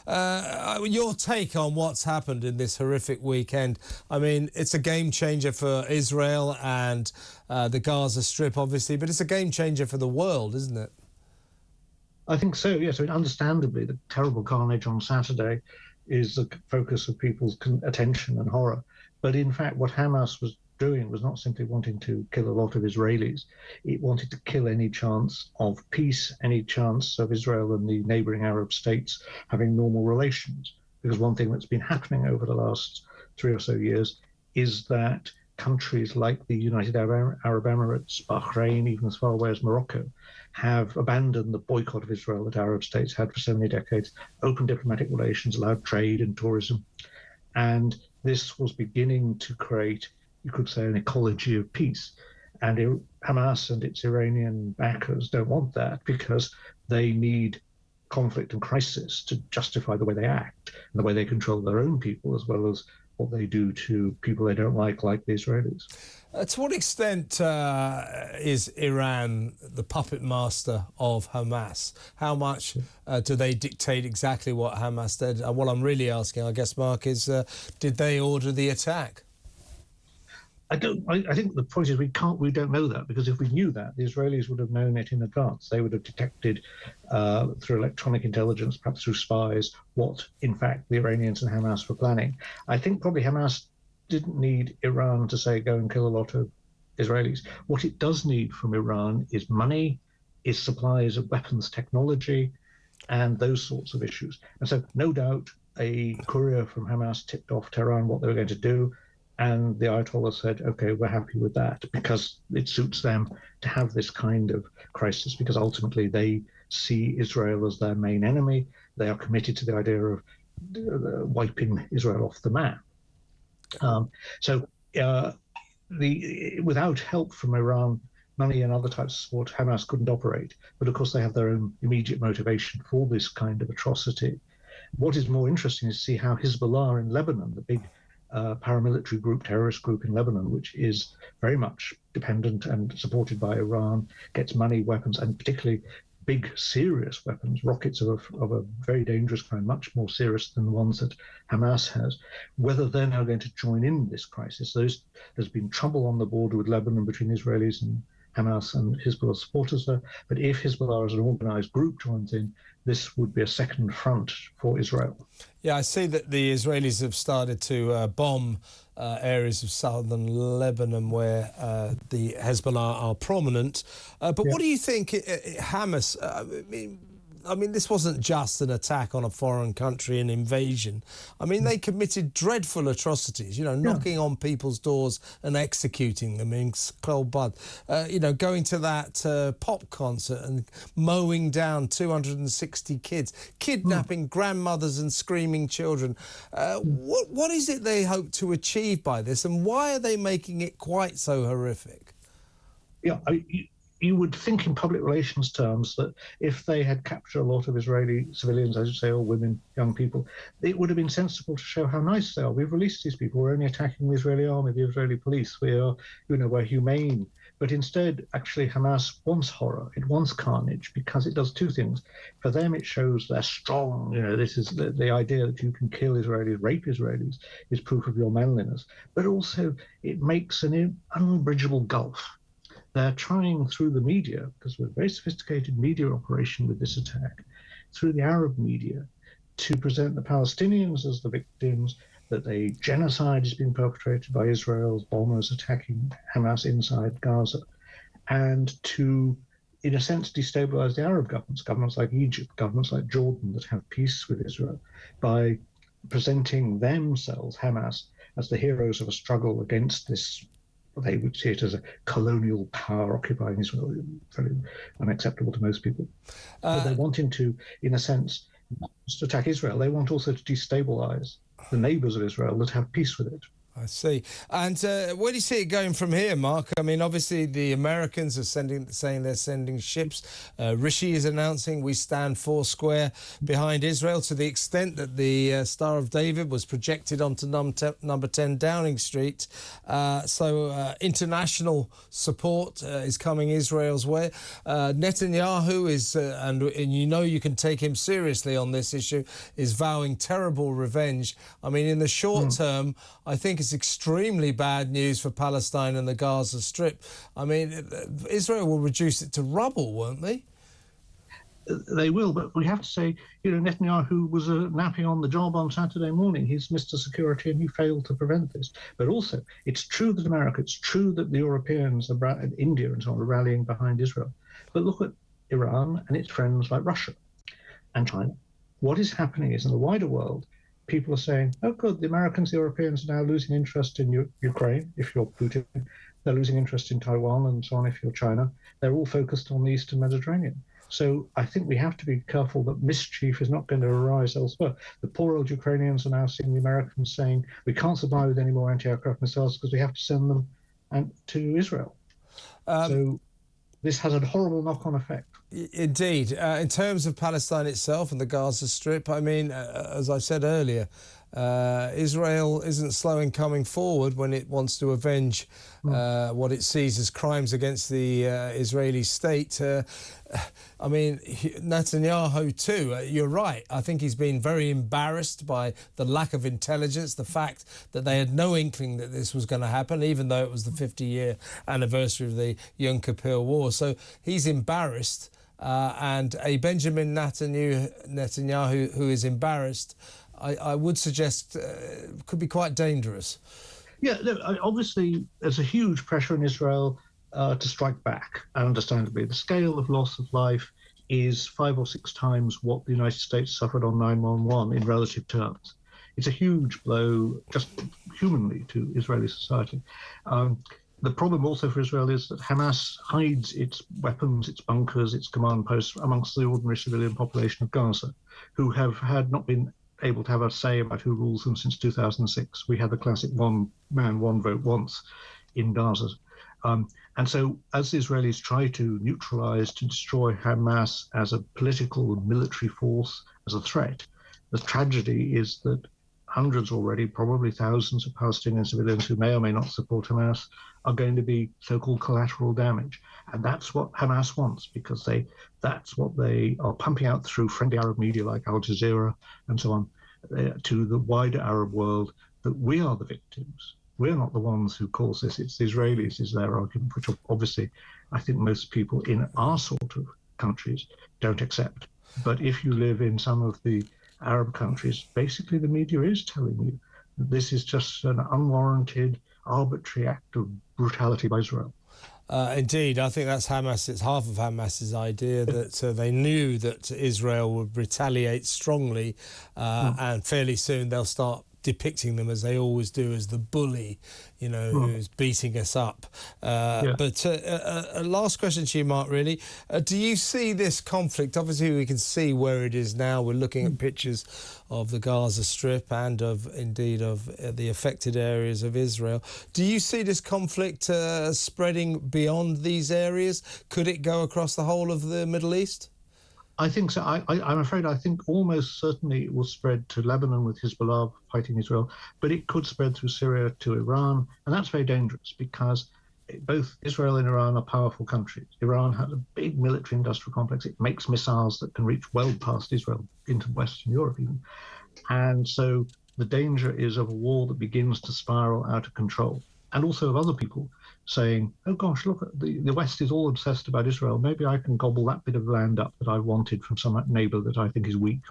Your take on what's happened in this horrific weekend? I mean, it's a game changer for Israel and the Gaza Strip, obviously, but it's a game changer for the world, isn't it? I think so, yes. I mean, understandably, the terrible carnage on Saturday is the focus of people's attention and horror. But in fact, what Hamas was doing was not simply wanting to kill a lot of Israelis. It wanted to kill any chance of peace, any chance of Israel and the neighboring Arab states having normal relations. Because one thing that's been happening over the last 3 or so years is that countries like the United Arab Emirates, Bahrain, even as far away as Morocco, have abandoned the boycott of Israel that Arab states had for so many decades, opened diplomatic relations, allowed trade and tourism. And this was beginning to create, you could say, an ecology of peace. And Hamas and its Iranian backers don't want that because they need conflict and crisis to justify the way they act and the way they control their own people, as well as what they do to people they don't like the Israelis. To what extent is Iran the puppet master of Hamas? How much do they dictate exactly what Hamas did? What I'm really asking, I guess, Mark, is did they order the attack? I think the point is we don't know that, because if we knew that, the Israelis would have known it in advance. They would have detected through electronic intelligence, perhaps through spies, what in fact the Iranians and Hamas were planning. I think probably Hamas didn't need Iran to say go and kill a lot of Israelis. What it does need from Iran is money, is supplies of weapons technology, and those sorts of issues. And so no doubt a courier from Hamas tipped off Tehran what they were going to do. And the Ayatollah said, OK, we're happy with that, because it suits them to have this kind of crisis, because ultimately they see Israel as their main enemy. They are committed to the idea of wiping Israel off the map. Without help from Iran, money and other types of support, Hamas couldn't operate. But of course, they have their own immediate motivation for this kind of atrocity. What is more interesting is to see how Hezbollah in Lebanon, the big paramilitary group, terrorist group in Lebanon, which is very much dependent and supported by Iran, gets money, weapons, and particularly big, serious weapons, rockets of a very dangerous kind, much more serious than the ones that Hamas has, whether they're now going to join in this crisis. There's been trouble on the border with Lebanon between Israelis and Hamas and Hezbollah supporters there. But if Hezbollah as an organized group joins in, this would be a second front for Israel. Yeah, I see that the Israelis have started to bomb areas of southern Lebanon where the Hezbollah are prominent. But what do you think Hamas... I mean, this wasn't just an attack on a foreign country, an invasion. I mean, they committed dreadful atrocities, you know, knocking on people's doors and executing them in cold blood. You know, going to that pop concert and mowing down 260 kids, kidnapping grandmothers and screaming children. What is it they hope to achieve by this, and why are they making it quite so horrific? Yeah, you would think in public relations terms that if they had captured a lot of Israeli civilians, as you say, or women, young people, it would have been sensible to show how nice they are. We've released these people. We're only attacking the Israeli army, the Israeli police. We are, you know, we're humane. But instead, actually, Hamas wants horror. It wants carnage, because it does two things. For them, it shows they're strong. You know, this is the idea that you can kill Israelis, rape Israelis, is proof of your manliness. But also, it makes an unbridgeable gulf. They're trying through the media, because we're a very sophisticated media operation with this attack, through the Arab media, to present the Palestinians as the victims, that a genocide is being perpetrated by Israel's bombers attacking Hamas inside Gaza, and to, in a sense, destabilize the Arab governments like Egypt, governments like Jordan that have peace with Israel, by presenting themselves, Hamas, as the heroes of a struggle against this. They would see it as a colonial power occupying Israel, very unacceptable to most people. But they want him to, in a sense, not just attack Israel. They want also to destabilize the neighbors of Israel that have peace with it. I see. And where do you see it going from here, Mark? I mean, obviously the Americans are saying they're sending ships. Rishi is announcing we stand foursquare behind Israel, to the extent that the Star of David was projected onto number 10 Downing Street. So international support is coming Israel's way. Netanyahu is, and you know you can take him seriously on this issue, is vowing terrible revenge. I mean, in the short term, I think it's extremely bad news for Palestine and the Gaza Strip. I mean, Israel will reduce it to rubble, won't they? They will, but we have to say, you know, Netanyahu was napping on the job on Saturday morning. He's Mr. Security, and he failed to prevent this. But also, it's true that America, it's true that the Europeans, and India and so on, are rallying behind Israel. But look at Iran and its friends like Russia and China. What is happening is, in the wider world, people are saying, oh, good, the Americans, the Europeans are now losing interest in Ukraine, if you're Putin. They're losing interest in Taiwan and so on, if you're China. They're all focused on the Eastern Mediterranean. So I think we have to be careful that mischief is not going to arise elsewhere. The poor old Ukrainians are now seeing the Americans saying, we can't survive with any more anti-aircraft missiles because we have to send them to Israel. So this has a horrible knock-on effect. Indeed. In terms of Palestine itself and the Gaza Strip, I mean, as I said earlier, Israel isn't slow in coming forward when it wants to avenge what it sees as crimes against the Israeli state. I mean, Netanyahu too, you're right. I think he's been very embarrassed by the lack of intelligence, the fact that they had no inkling that this was going to happen, even though it was the 50-year anniversary of the Yom Kippur War. So he's embarrassed, and a Benjamin Netanyahu who is embarrassed, I would suggest could be quite dangerous. Yeah, obviously there's a huge pressure in Israel to strike back, understandably. The scale of loss of life is 5 or 6 times what the United States suffered on 9/11 in relative terms. It's a huge blow, just humanly, to Israeli society. The problem also for Israel is that Hamas hides its weapons, its bunkers, its command posts amongst the ordinary civilian population of Gaza, who had not been able to have a say about who rules them since 2006. We had the classic one man, one vote once in Gaza. And so as the Israelis try to neutralize, to destroy Hamas as a political and military force, as a threat, the tragedy is that hundreds already, probably thousands of Palestinian civilians who may or may not support Hamas are going to be so-called collateral damage. And that's what Hamas wants, because that's what they are pumping out through friendly Arab media like Al Jazeera and so on, to the wider Arab world, that we are the victims. We're not the ones who cause this. It's the Israelis, is their argument, which obviously I think most people in our sort of countries don't accept. But if you live in some of the Arab countries, basically the media is telling you that this is just an unwarranted, arbitrary act of brutality by Israel. Indeed, I think that's Hamas. It's half of Hamas's idea that they knew that Israel would retaliate strongly, and fairly soon they'll start depicting them, as they always do, as the bully, you know, who's beating us up. But a last question to you, Mark, really. Do you see this conflict? Obviously, we can see where it is now. We're looking at pictures of the Gaza Strip and indeed of the affected areas of Israel. Do you see this conflict spreading beyond these areas? Could it go across the whole of the Middle East? I think so. I'm afraid I think almost certainly it will spread to Lebanon with Hezbollah fighting Israel, but it could spread through Syria to Iran, and that's very dangerous because both Israel and Iran are powerful countries. Iran has a big military industrial complex. It makes missiles that can reach well past Israel into Western Europe even. And so the danger is of a war that begins to spiral out of control, and also of other people saying, oh gosh, look, the West is all obsessed about Israel. Maybe I can gobble that bit of land up that I wanted from some neighbor that I think is weak.